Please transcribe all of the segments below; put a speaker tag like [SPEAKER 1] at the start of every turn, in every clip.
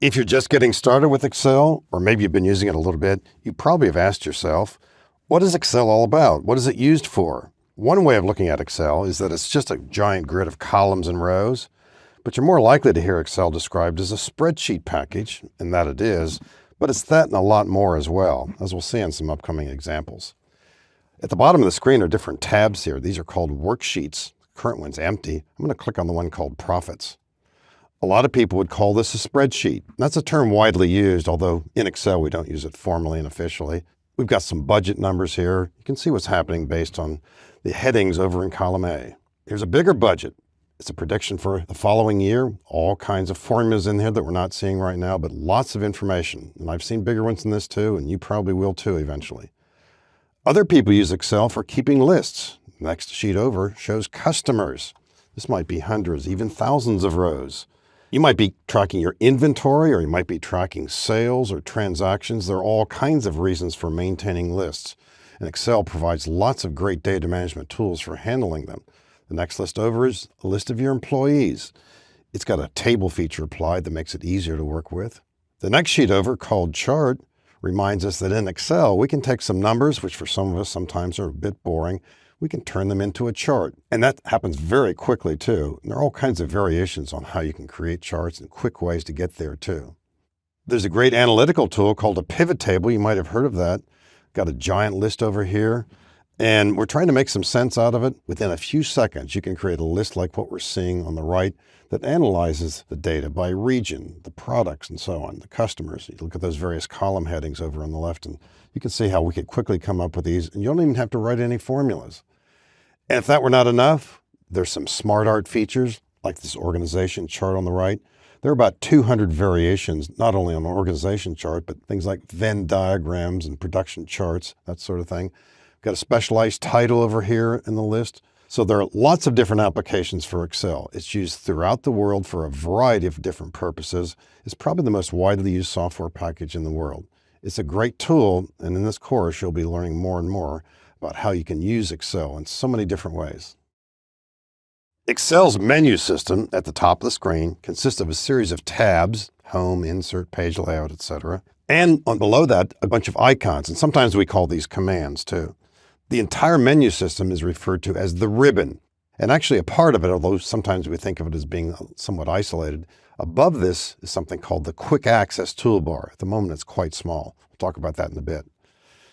[SPEAKER 1] If you're just getting started with Excel, or maybe you've been using it a little bit, you probably have asked yourself, what is Excel all about? What is it used for? One way of looking at Excel is that it's just a giant grid of columns and rows, but you're more likely to hear Excel described as a spreadsheet package, and that it is, but it's that and a lot more as well, as we'll see in some upcoming examples. At the bottom of the screen are different tabs here. These are called worksheets. The current one's empty. I'm going to click on the one called profits. A lot of people would call this a spreadsheet. That's a term widely used, although in Excel we don't use it formally and officially. We've got some budget numbers here. You can see what's happening based on the headings over in column A. Here's a bigger budget. It's a prediction for the following year. All kinds of formulas in here that we're not seeing right now, but lots of information. And I've seen bigger ones than this too, and you probably will too eventually. Other people use Excel for keeping lists. Next sheet over shows customers. This might be hundreds, even thousands of rows. You might be tracking your inventory, or you might be tracking sales or transactions. There are all kinds of reasons for maintaining lists. And Excel provides lots of great data management tools for handling them. The next list over is a list of your employees. It's got a table feature applied that makes it easier to work with. The next sheet over, called chart, reminds us that in Excel, we can take some numbers, which for some of us sometimes are a bit boring. We can turn them into a chart. And that happens very quickly too. And there are all kinds of variations on how you can create charts and quick ways to get there too. There's a great analytical tool called a pivot table. You might have heard of that. Got a giant list over here. And we're trying to make some sense out of it. Within a few seconds, you can create a list like what we're seeing on the right that analyzes the data by region, the products and so on, the customers. You look at those various column headings over on the left, and you can see how we could quickly come up with these, and you don't even have to write any formulas. And if that were not enough, there's some smart art features, like this organization chart on the right. There are about 200 variations, not only on an organization chart, but things like Venn diagrams and production charts, that sort of thing. Got a specialized title over here in the list. So there are lots of different applications for Excel. It's used throughout the world for a variety of different purposes. It's probably the most widely used software package in the world. It's a great tool, and in this course, you'll be learning more and more about how you can use Excel in so many different ways. Excel's menu system at the top of the screen consists of a series of tabs, home, insert, page layout, etc. And below that, a bunch of icons, and sometimes we call these commands too. The entire menu system is referred to as the ribbon. And actually a part of it, although sometimes we think of it as being somewhat isolated, above this is something called the Quick Access Toolbar. At the moment, it's quite small. We'll talk about that in a bit.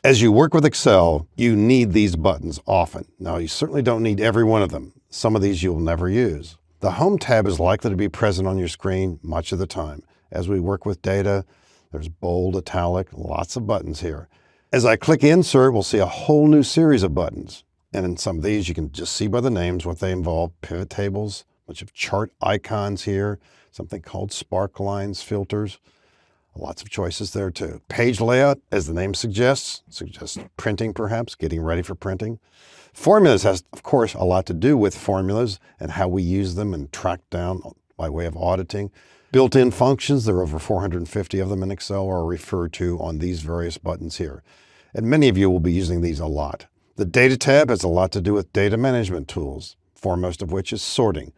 [SPEAKER 1] As you work with Excel, you need these buttons often. Now, you certainly don't need every one of them. Some of these you'll never use. The Home tab is likely to be present on your screen much of the time. As we work with data, there's bold, italic, lots of buttons here. As I click Insert, we'll see a whole new series of buttons. And in some of these, you can just see by the names what they involve. Pivot tables, a bunch of chart icons here, something called spark lines, filters. Lots of choices there too. Page layout, as the name suggests printing perhaps, getting ready for printing. Formulas has, of course, a lot to do with formulas and how we use them and track down by way of auditing. Built-in functions, there are over 450 of them in Excel, are referred to on these various buttons here. And many of you will be using these a lot. The Data tab has a lot to do with data management tools, foremost of which is sorting.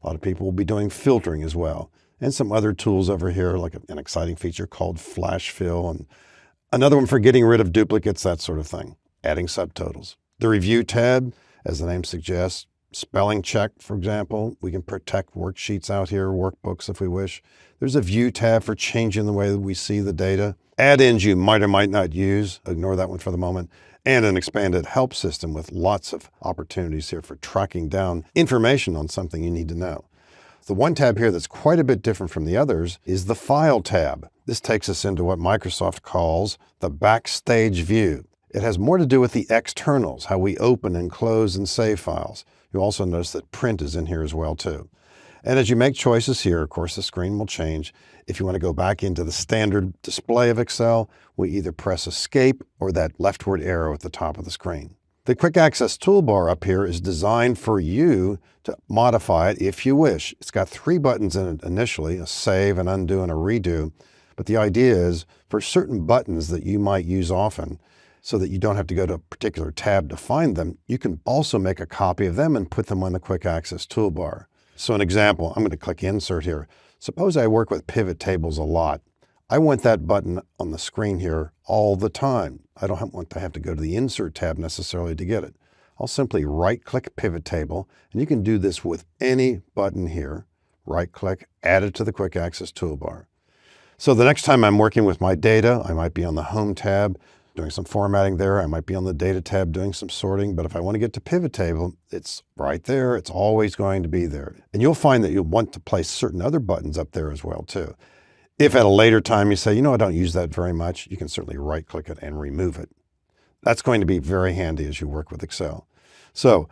[SPEAKER 1] A lot of people will be doing filtering as well. And some other tools over here, like an exciting feature called Flash Fill, and another one for getting rid of duplicates, that sort of thing. Adding subtotals. The Review tab, as the name suggests, spelling check, for example. We can protect worksheets out here, workbooks if we wish. There's a View tab for changing the way that we see the data. Add-ins you might or might not use. Ignore that one for the moment. And an expanded help system with lots of opportunities here for tracking down information on something you need to know. The one tab here that's quite a bit different from the others is the File tab. This takes us into what Microsoft calls the backstage view. It has more to do with the externals, how we open and close and save files. You'll also notice that print is in here as well too. And as you make choices here, of course, the screen will change. If you want to go back into the standard display of Excel, we either press Escape or that leftward arrow at the top of the screen. The Quick Access Toolbar up here is designed for you to modify it if you wish. It's got 3 buttons in it initially, a Save, an Undo, and a Redo. But the idea is for certain buttons that you might use often, so that you don't have to go to a particular tab to find them, you can also make a copy of them and put them on the Quick Access Toolbar. So an example, I'm going to click Insert here. Suppose I work with pivot tables a lot. I want that button on the screen here all the time. I don't want to have to go to the Insert tab necessarily to get it. I'll simply right-click Pivot Table, and you can do this with any button here. Right-click, add it to the Quick Access Toolbar. So the next time I'm working with my data, I might be on the Home tab, doing some formatting there. I might be on the Data tab doing some sorting, but if I want to get to Pivot Table, it's right there. It's always going to be there. And you'll find that you'll want to place certain other buttons up there as well too. If at a later time you say, I don't use that very much, you can certainly right-click it and remove it. That's going to be very handy as you work with Excel. So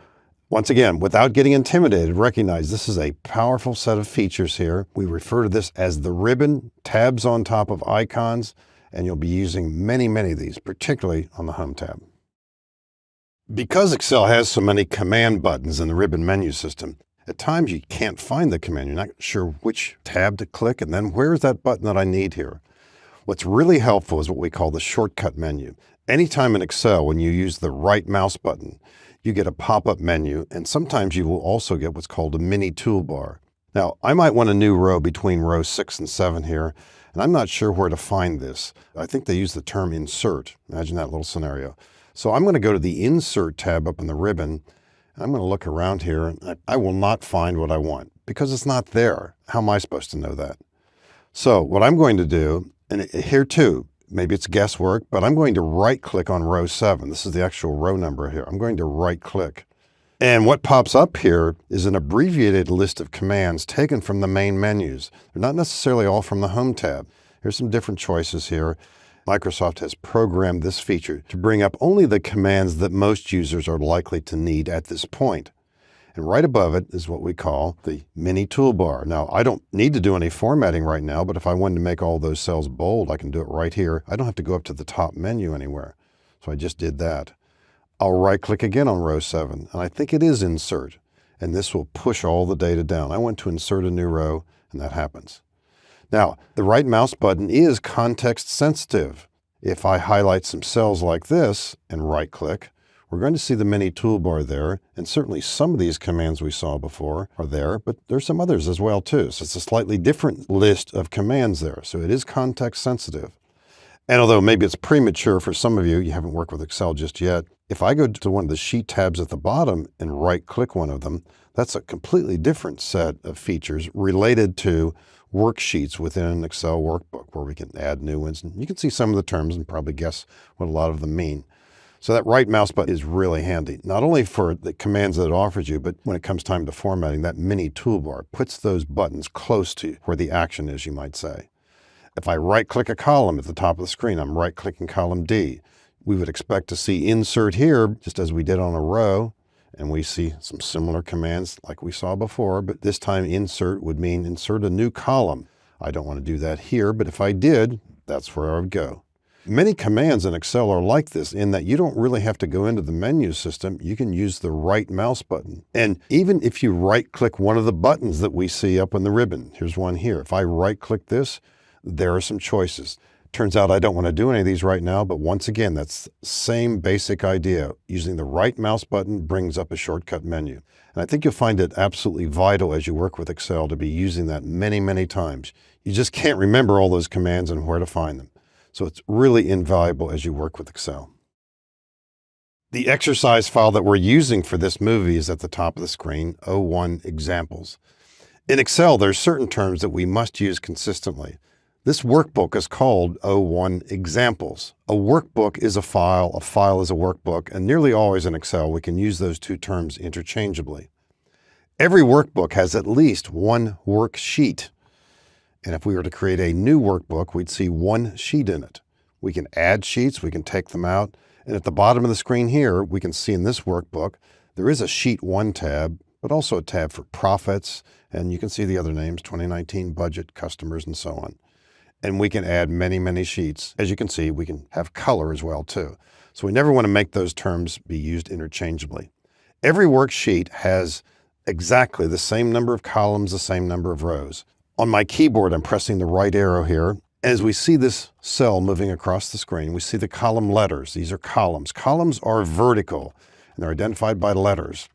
[SPEAKER 1] once again, without getting intimidated, recognize this is a powerful set of features here. We refer to this as the ribbon, tabs on top of icons, and you'll be using many, many of these, particularly on the Home tab. Because Excel has so many command buttons in the ribbon menu system, at times you can't find the command. You're not sure which tab to click, and then where's that button that I need here? What's really helpful is what we call the shortcut menu. Anytime in Excel, when you use the right mouse button, you get a pop-up menu, and sometimes you will also get what's called a mini toolbar. Now, I might want a new row between rows 6 and 7 here, and I'm not sure where to find this. I think they use the term insert. Imagine that little scenario. So I'm going to go to the Insert tab up in the ribbon. I'm going to look around here, and I will not find what I want because it's not there. How am I supposed to know that? So what I'm going to do, and here too, maybe it's guesswork, but I'm going to right-click on row 7. This is the actual row number here. I'm going to right-click. And what pops up here is an abbreviated list of commands taken from the main menus. They're not necessarily all from the Home tab. Here's some different choices here. Microsoft has programmed this feature to bring up only the commands that most users are likely to need at this point. And right above it is what we call the mini toolbar. Now, I don't need to do any formatting right now, but if I wanted to make all those cells bold, I can do it right here. I don't have to go up to the top menu anywhere. So I just did that. I'll right-click again on row 7, and I think it is Insert, and this will push all the data down. I want to insert a new row, and that happens. Now, the right mouse button is context sensitive. If I highlight some cells like this and right-click, we're going to see the mini toolbar there, and certainly some of these commands we saw before are there, but there's some others as well too. So it's a slightly different list of commands there. So it is context sensitive. And although maybe it's premature for some of you, you haven't worked with Excel just yet, if I go to one of the sheet tabs at the bottom and right-click one of them, that's a completely different set of features related to worksheets within an Excel workbook where we can add new ones. And you can see some of the terms and probably guess what a lot of them mean. So that right mouse button is really handy, not only for the commands that it offers you, but when it comes time to formatting, that mini toolbar puts those buttons close to where the action is, you might say. If I right-click a column at the top of the screen, I'm right-clicking column D. We would expect to see Insert here, just as we did on a row, and we see some similar commands like we saw before, but this time Insert would mean insert a new column. I don't want to do that here, but if I did, that's where I would go. Many commands in Excel are like this in that you don't really have to go into the menu system. You can use the right mouse button. And even if you right-click one of the buttons that we see up on the ribbon, here's one here. If I right-click this, there are some choices. Turns out I don't want to do any of these right now, but once again, that's the same basic idea. Using the right mouse button brings up a shortcut menu. And I think you'll find it absolutely vital as you work with Excel to be using that many, many times. You just can't remember all those commands and where to find them. So it's really invaluable as you work with Excel. The exercise file that we're using for this movie is at the top of the screen, O1 Examples. In Excel, there are certain terms that we must use consistently. This workbook is called O1 Examples. A workbook is a file is a workbook, and nearly always in Excel, we can use those two terms interchangeably. Every workbook has at least one worksheet. And if we were to create a new workbook, we'd see one sheet in it. We can add sheets, we can take them out. And at the bottom of the screen here, we can see in this workbook, there is a Sheet 1 tab, but also a tab for profits. And you can see the other names, 2019 budget, customers, and so on. And we can add many, many sheets. As you can see, we can have color as well too. So we never want to make those terms be used interchangeably. Every worksheet has exactly the same number of columns, the same number of rows. On my keyboard, I'm pressing the right arrow here. As we see this cell moving across the screen, we see the column letters. These are columns. Columns are vertical, and they're identified by letters.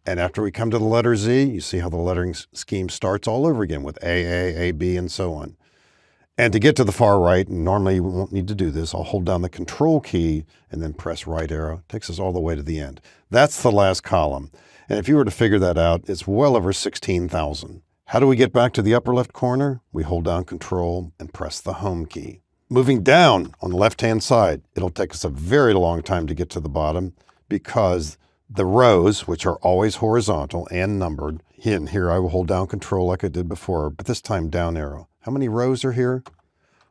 [SPEAKER 1] And after we come to the letter Z, you see how the lettering scheme starts all over again with A, B, and so on. And to get to the far right, and normally you won't need to do this, I'll hold down the Control key and then press right arrow. It takes us all the way to the end. That's the last column. And if you were to figure that out, it's well over 16,000. How do we get back to the upper left corner? We hold down Control and press the Home key. Moving down on the left-hand side, it'll take us a very long time to get to the bottom because the rows, which are always horizontal and numbered, and here I will hold down Control like I did before, but this time down arrow. How many rows are here?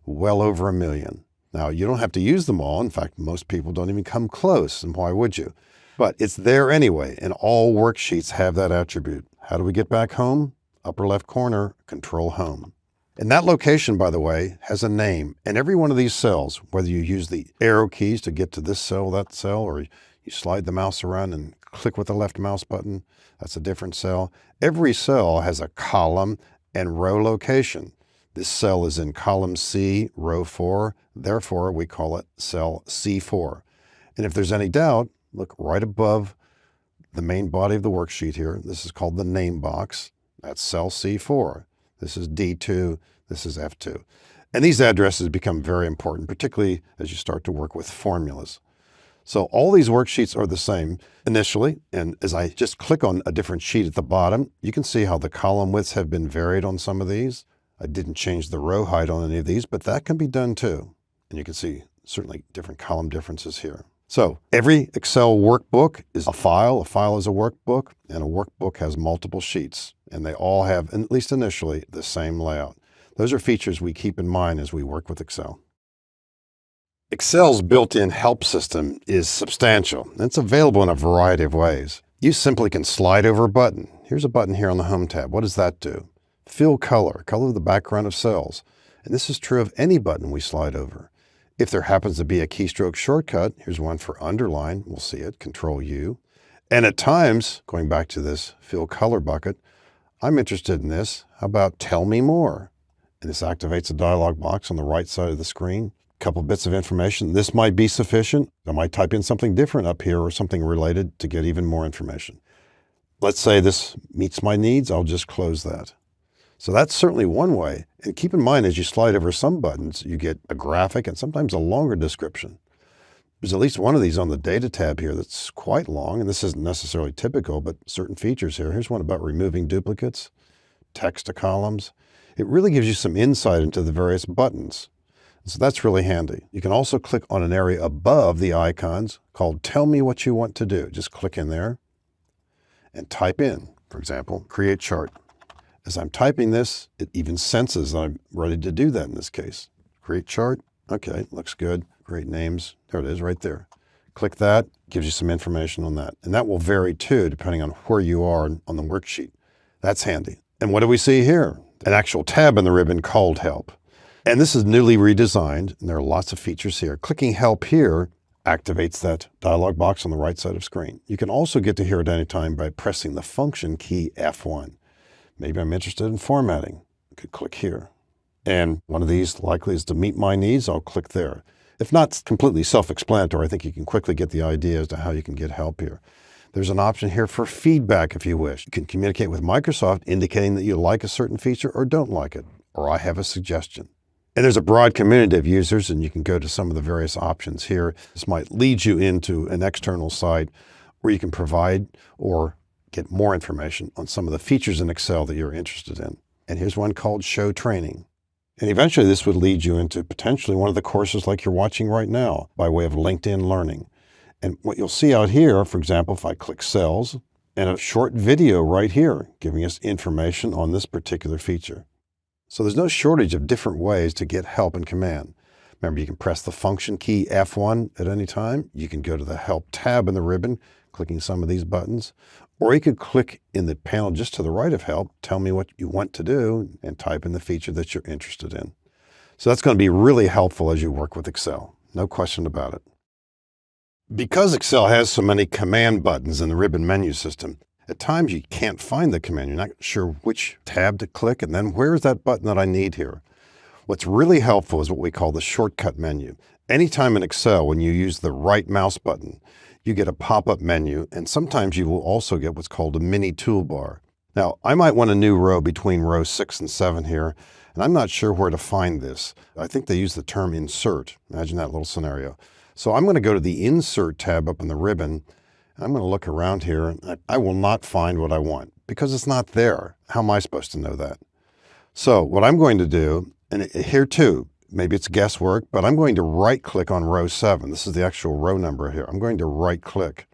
[SPEAKER 1] Well over 1 million. Now, you don't have to use them all. In fact, most people don't even come close, and why would you? But it's there anyway, and all worksheets have that attribute. How do we get back home? Upper left corner, Control Home. And that location, by the way, has a name. And every one of these cells, whether you use the arrow keys to get to this cell, that cell, or you slide the mouse around and click with the left mouse button, that's a different cell. Every cell has a column and row location. This cell is in column C, row 4. Therefore, we call it cell C4. And if there's any doubt, look right above the main body of the worksheet here. This is called the name box. That's cell C4. This is D2. This is F2. And these addresses become very important, particularly as you start to work with formulas. So all these worksheets are the same initially. And as I just click on a different sheet at the bottom, you can see how the column widths have been varied on some of these. I didn't change the row height on any of these, but that can be done too. And you can see certainly different column differences here. So every Excel workbook is a file is a workbook, and a workbook has multiple sheets, and they all have, at least initially, the same layout. Those are features we keep in mind as we work with Excel. Excel's built-in help system is substantial, and it's available in a variety of ways. You simply can slide over a button. Here's a button here on the Home tab. What does that do? Fill color the background of cells. And this is true of any button we slide over. If there happens to be a keystroke shortcut, here's one for underline. We'll see it, Control U. And at times, going back to this fill color bucket, I'm interested in this. How about tell me more? And this activates a dialog box on the right side of the screen. A couple bits of information. This might be sufficient. I might type in something different up here or something related to get even more information. Let's say this meets my needs. I'll just close that. So that's certainly one way. And keep in mind, as you slide over some buttons, you get a graphic and sometimes a longer description. There's at least one of these on the Data tab here that's quite long, and this isn't necessarily typical, but certain features here. Here's one about removing duplicates, text to columns. It really gives you some insight into the various buttons. So that's really handy. You can also click on an area above the icons called Tell Me What You Want to Do. Just click in there and type in, for example, Create Chart. As I'm typing this, it even senses that I'm ready to do that in this case. Create Chart. Okay, looks good. Great names. There it is right there. Click that, gives you some information on that. And that will vary too, depending on where you are on the worksheet. That's handy. And what do we see here? An actual tab in the ribbon called Help. And this is newly redesigned, and there are lots of features here. Clicking Help here activates that dialog box on the right side of the screen. You can also get to here at any time by pressing the function key F1. Maybe I'm interested in formatting. I could click here. And one of these likely is to meet my needs. I'll click there. If not completely self-explanatory, I think you can quickly get the idea as to how you can get help here. There's an option here for feedback if you wish. You can communicate with Microsoft indicating that you like a certain feature or don't like it, or I have a suggestion. And there's a broad community of users, and you can go to some of the various options here. This might lead you into an external site where you can provide or get more information on some of the features in Excel that you're interested in. And here's one called Show Training. And eventually this would lead you into potentially one of the courses like you're watching right now by way of LinkedIn Learning. And what you'll see out here, for example, if I click Cells, and a short video right here giving us information on this particular feature. So there's no shortage of different ways to get help in command. Remember, you can press the function key F1 at any time. You can go to the Help tab in the ribbon, clicking some of these buttons. Or you could click in the panel just to the right of Help, tell me what you want to do, and type in the feature that you're interested in. So that's going to be really helpful as you work with Excel. No question about it. Because Excel has so many command buttons in the ribbon menu system, at times you can't find the command. You're not sure which tab to click, and then where's that button that I need here? What's really helpful is what we call the shortcut menu. Anytime in Excel, when you use the right mouse button, you get a pop-up menu, and sometimes you will also get what's called a mini toolbar. Now, I might want a new row between row 6 and 7 here, and I'm not sure where to find this. I think they use the term insert. Imagine that little scenario. So I'm going to go to the Insert tab up in the ribbon. I'm going to look around here, and I will not find what I want because it's not there. How am I supposed to know that? So what I'm going to do, and here too, maybe it's guesswork, but I'm going to right-click on row 7. This is the actual row number here. I'm going to right-click.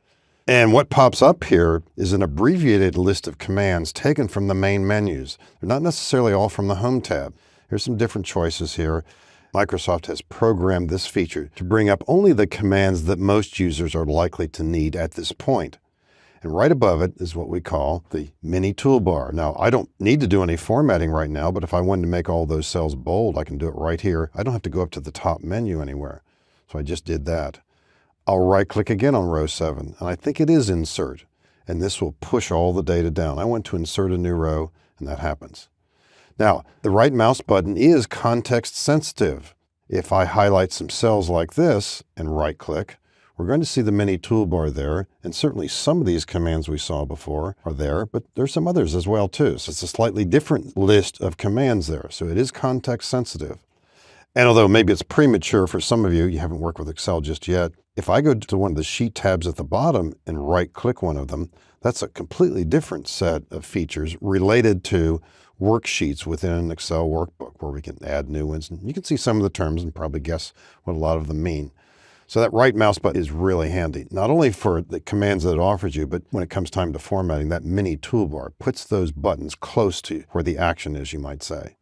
[SPEAKER 1] And what pops up here is an abbreviated list of commands taken from the main menus. They're not necessarily all from the Home tab. Here's some different choices here. Microsoft has programmed this feature to bring up only the commands that most users are likely to need at this point. And right above it is what we call the mini toolbar. Now, I don't need to do any formatting right now, but if I wanted to make all those cells bold, I can do it right here. I don't have to go up to the top menu anywhere. So I just did that. I'll right-click again on row 7, and I think it is Insert, and this will push all the data down. I want to insert a new row, and that happens. Now, the right mouse button is context sensitive. If I highlight some cells like this and right-click, we're going to see the mini toolbar there, and certainly some of these commands we saw before are there, but there's some others as well too. So it's a slightly different list of commands there. So it is context sensitive. And although maybe it's premature for some of you, you haven't worked with Excel just yet, if I go to one of the sheet tabs at the bottom and right-click one of them, that's a completely different set of features related to worksheets within an Excel workbook where we can add new ones. And you can see some of the terms and probably guess what a lot of them mean. So that right mouse button is really handy, not only for the commands that it offers you, but when it comes time to formatting, that mini toolbar puts those buttons close to where the action is, you might say.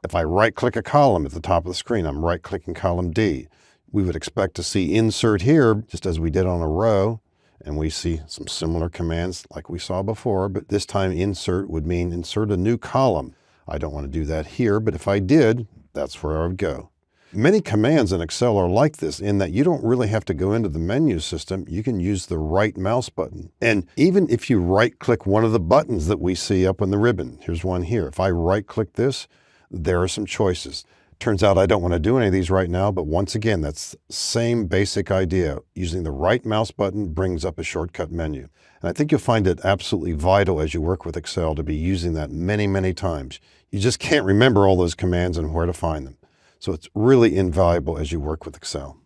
[SPEAKER 1] If I right-click a column at the top of the screen, I'm right-clicking column D. We would expect to see Insert here, just as we did on a row, and we see some similar commands like we saw before, but this time Insert would mean insert a new column. I don't want to do that here, but if I did, that's where I would go. Many commands in Excel are like this in that you don't really have to go into the menu system. You can use the right mouse button. And even if you right-click one of the buttons that we see up on the ribbon, here's one here. If I right-click this, there are some choices. Turns out I don't want to do any of these right now, but once again, that's the same basic idea. Using the right mouse button brings up a shortcut menu. And I think you'll find it absolutely vital as you work with Excel to be using that many, many times. You just can't remember all those commands and where to find them. So it's really invaluable as you work with Excel.